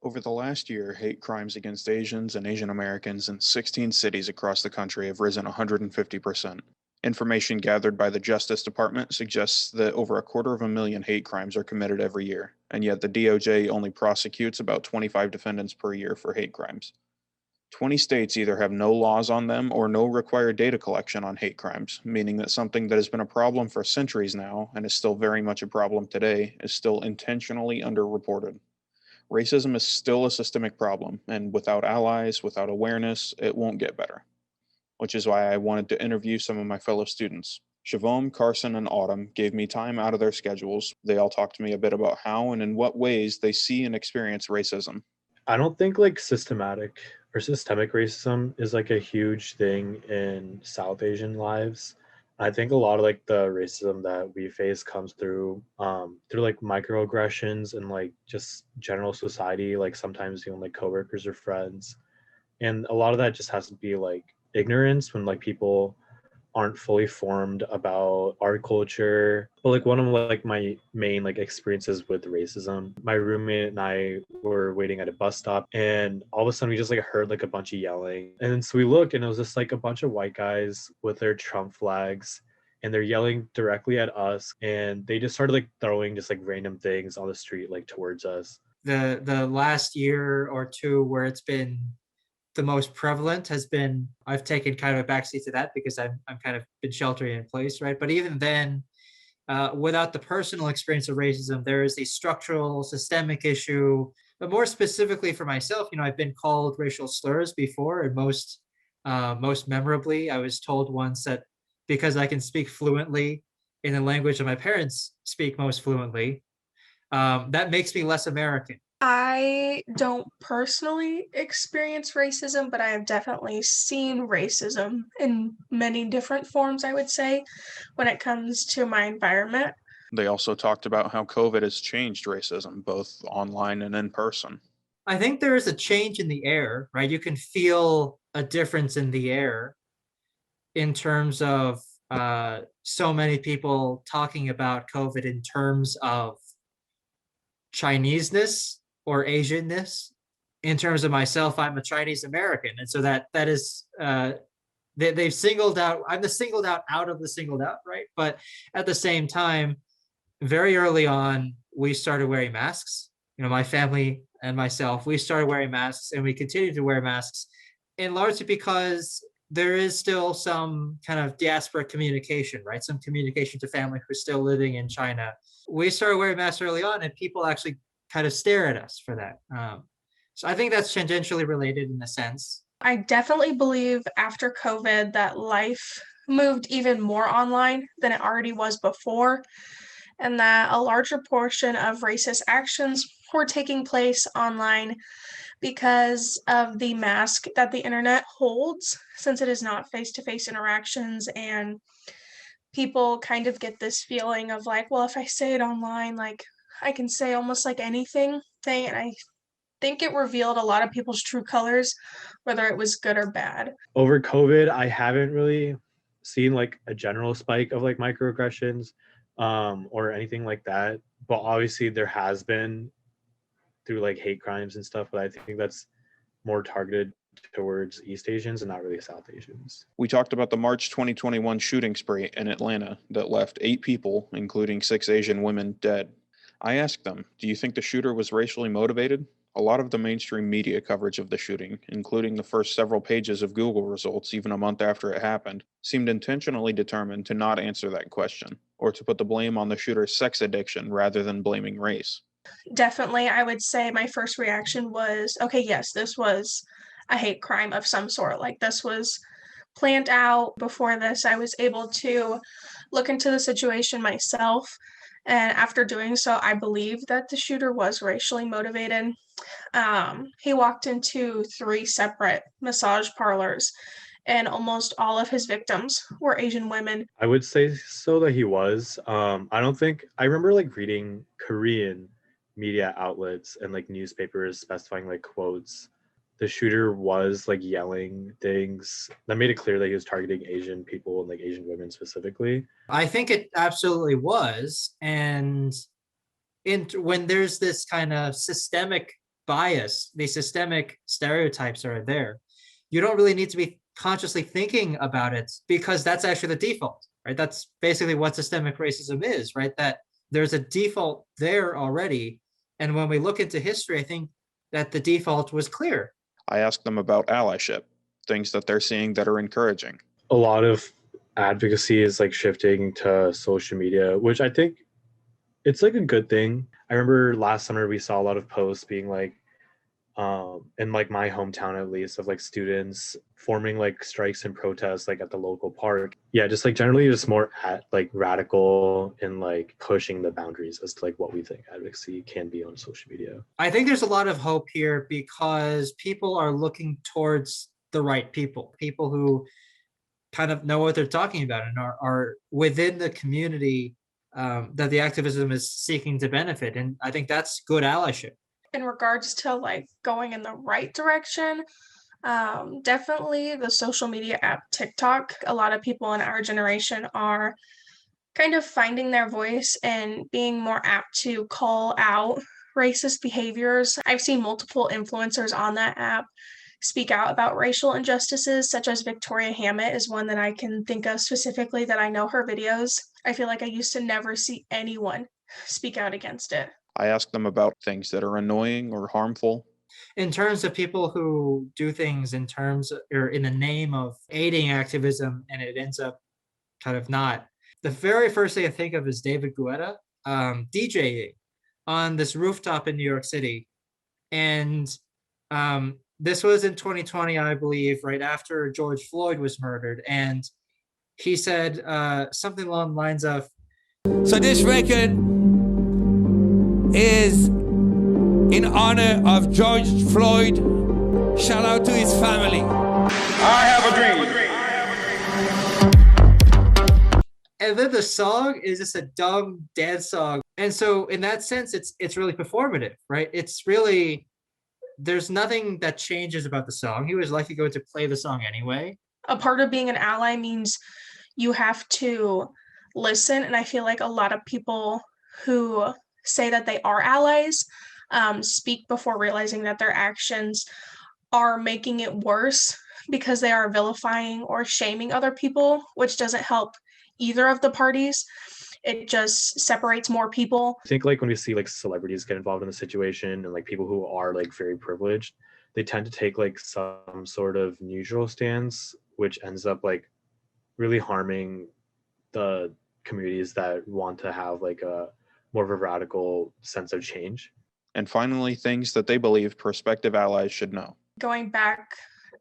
Over the last year, hate crimes against Asians and Asian Americans in 16 cities across the country have risen 150%. Information gathered by the Justice Department suggests that over a quarter of a million hate crimes are committed every year, and yet the DOJ only prosecutes about 25 defendants per year for hate crimes. 20 states either have no laws on them or no required data collection on hate crimes, meaning that something that has been a problem for centuries now and is still very much a problem today is still intentionally underreported. Racism is still a systemic problem, and without allies, without awareness, it won't get better. Which is why I wanted to interview some of my fellow students. Shivom, Carson, and Autumn gave me time out of their schedules. They all talked to me a bit about how and in what ways they see and experience racism. I don't think like systematic or systemic racism is like a huge thing in South Asian lives. I think a lot of like the racism that we face comes through like microaggressions and like just general society, like sometimes even like coworkers or friends. And a lot of that just has to be like ignorance when like people aren't fully formed about our culture. But like one of like my main like experiences with racism, my roommate and I were waiting at a bus stop, and all of a sudden we just like heard like a bunch of yelling. And then so we look, and it was just like a bunch of white guys with their Trump flags, and they're yelling directly at us, and they just started like throwing just like random things on the street like towards us. The last year or two where it's been the most prevalent has been, I've taken kind of a backseat to that because I'm kind of been sheltering in place, right? But even then, without the personal experience of racism, there is a structural, systemic issue. But more specifically for myself, I've been called racial slurs before, and most memorably, I was told once that because I can speak fluently in the language that my parents speak most fluently, that makes me less American. I don't personally experience racism, but I have definitely seen racism in many different forms, I would say, when it comes to my environment. They also talked about how COVID has changed racism, both online and in person. I think there is a change in the air, right? You can feel a difference in the air in terms of so many people talking about COVID in terms of Chineseness or Asianness. In terms of myself, I'm a Chinese American, and so that is they've singled out. I'm the singled out of the singled out, right? But at the same time, very early on, we started wearing masks. My family and myself, we started wearing masks, and we continue to wear masks, and largely because there is still some kind of diaspora communication, right? Some communication to family who's still living in China. We started wearing masks early on, and people actually kind of stare at us for that. So I think that's tangentially related in a sense. I definitely believe after COVID that life moved even more online than it already was before, and that a larger portion of racist actions were taking place online because of the mask that the internet holds, since it is not face to face interactions. And people kind of get this feeling of like, well, if I say it online, like I can say almost like anything thing. And I think it revealed a lot of people's true colors, whether it was good or bad. Over COVID, I haven't really seen like a general spike of like microaggressions or anything like that. But obviously there has been through like hate crimes and stuff, but I think that's more targeted towards East Asians and not really South Asians. We talked about the March 2021 shooting spree in Atlanta that left 8 people, including 6 Asian women, dead. I asked them, do you think the shooter was racially motivated? A lot of the mainstream media coverage of the shooting, including the first several pages of Google results even a month after it happened, seemed intentionally determined to not answer that question, or to put the blame on the shooter's sex addiction rather than blaming race. Definitely, I would say my first reaction was, okay, yes, this was a hate crime of some sort. Like this was planned out. Before this, I was able to look into the situation myself. And after doing so, I believe that the shooter was racially motivated. He walked into 3 separate massage parlors, and almost all of his victims were Asian women. I would say so that he was. I don't think I remember like reading Korean media outlets and like newspapers specifying like quotes. The shooter was like yelling things that made it clear that he was targeting Asian people and like Asian women specifically. I think it absolutely was. And when there's this kind of systemic bias, these systemic stereotypes are there, you don't really need to be consciously thinking about it because that's actually the default, right? That's basically what systemic racism is, right? That there's a default there already. And when we look into history, I think that the default was clear. I asked them about allyship, things that they're seeing that are encouraging. A lot of advocacy is like shifting to social media, which I think it's like a good thing. I remember last summer we saw a lot of posts being like, in like my hometown at least, of like students forming like strikes and protests like at the local park. Yeah, just like generally just more at like radical and like pushing the boundaries as to like what we think advocacy can be on social media. I think there's a lot of hope here because people are looking towards the right people who kind of know what they're talking about and are within the community that the activism is seeking to benefit. And I think that's good allyship. In regards to like going in the right direction, definitely the social media app TikTok. A lot of people in our generation are kind of finding their voice and being more apt to call out racist behaviors. I've seen multiple influencers on that app speak out about racial injustices, such as Victoria Hammett is one that I can think of specifically that I know her videos. I feel like I used to never see anyone speak out against it. I asked them about things that are annoying or harmful. In terms of people who do things in terms or in the name of aiding activism and it ends up kind of not, the very first thing I think of is David Guetta DJing on this rooftop in New York City. And this was in 2020, I believe, right after George Floyd was murdered. And he said something along the lines of, "So this record is in honor of George Floyd. Shout out to his family. I have a dream." And then the song is just a dumb dance song. And so in that sense, it's really performative, right? It's really, there's nothing that changes about the song. He was likely going to play the song anyway. A part of being an ally means you have to listen. And I feel like a lot of people who say that they are allies speak before realizing that their actions are making it worse because they are vilifying or shaming other people, which doesn't help either of the parties. It just separates more people. I think like when we see like celebrities get involved in the situation and like people who are like very privileged, they tend to take like some sort of neutral stance, which ends up like really harming the communities that want to have like a more of a radical sense of change. And finally, things that they believe prospective allies should know. Going back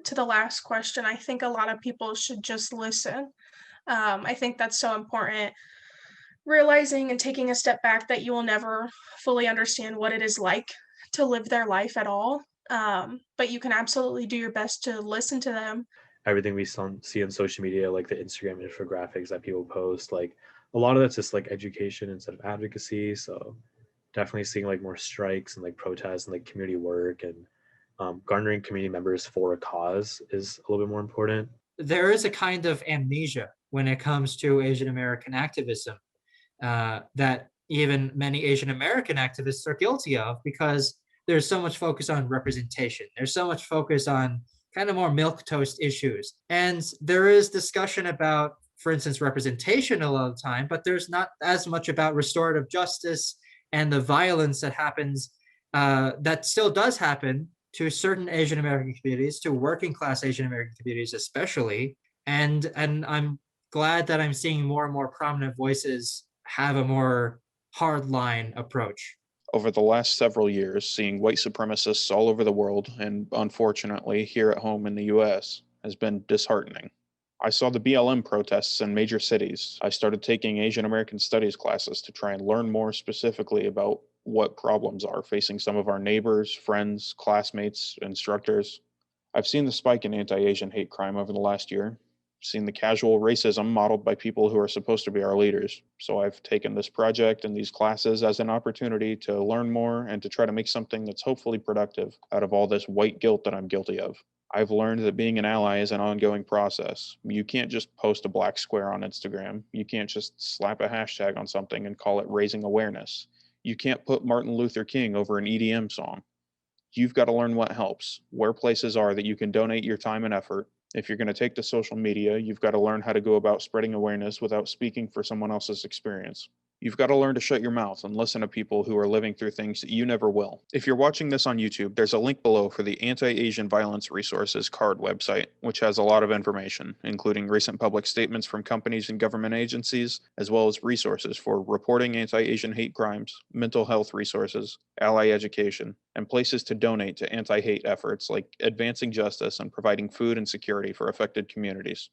to the last question, I think a lot of people should just listen. I think that's so important. Realizing and taking a step back that you will never fully understand what it is like to live their life at all. But you can absolutely do your best to listen to them. Everything we see on social media, like the Instagram infographics that people post, like a lot of that's just like education instead of advocacy. So definitely seeing like more strikes and like protests and like community work and garnering community members for a cause is a little bit more important. There is a kind of amnesia when it comes to Asian American activism that even many Asian American activists are guilty of, because there's so much focus on representation. There's so much focus on kind of more milquetoast issues. And there is discussion about, for instance, representation a lot of the time, but there's not as much about restorative justice and the violence that happens, that still does happen to certain Asian American communities, to working class Asian American communities especially. And I'm glad that I'm seeing more and more prominent voices have a more hardline approach. Over the last several years, seeing white supremacists all over the world, and unfortunately here at home in the US, has been disheartening. I saw the BLM protests in major cities. I started taking Asian American studies classes to try and learn more specifically about what problems are facing some of our neighbors, friends, classmates, instructors. I've seen the spike in anti-Asian hate crime over the last year, seen the casual racism modeled by people who are supposed to be our leaders. So I've taken this project and these classes as an opportunity to learn more and to try to make something that's hopefully productive out of all this white guilt that I'm guilty of. I've learned that being an ally is an ongoing process. You can't just post a black square on Instagram. You can't just slap a hashtag on something and call it raising awareness. You can't put Martin Luther King over an EDM song. You've got to learn what helps, where places are that you can donate your time and effort. If you're going to take to social media, you've got to learn how to go about spreading awareness without speaking for someone else's experience. You've got to learn to shut your mouth and listen to people who are living through things that you never will. If you're watching this on YouTube, there's a link below for the Anti-Asian Violence Resources CARD website, which has a lot of information, including recent public statements from companies and government agencies, as well as resources for reporting anti-Asian hate crimes, mental health resources, ally education, and places to donate to anti-hate efforts like advancing justice and providing food and security for affected communities.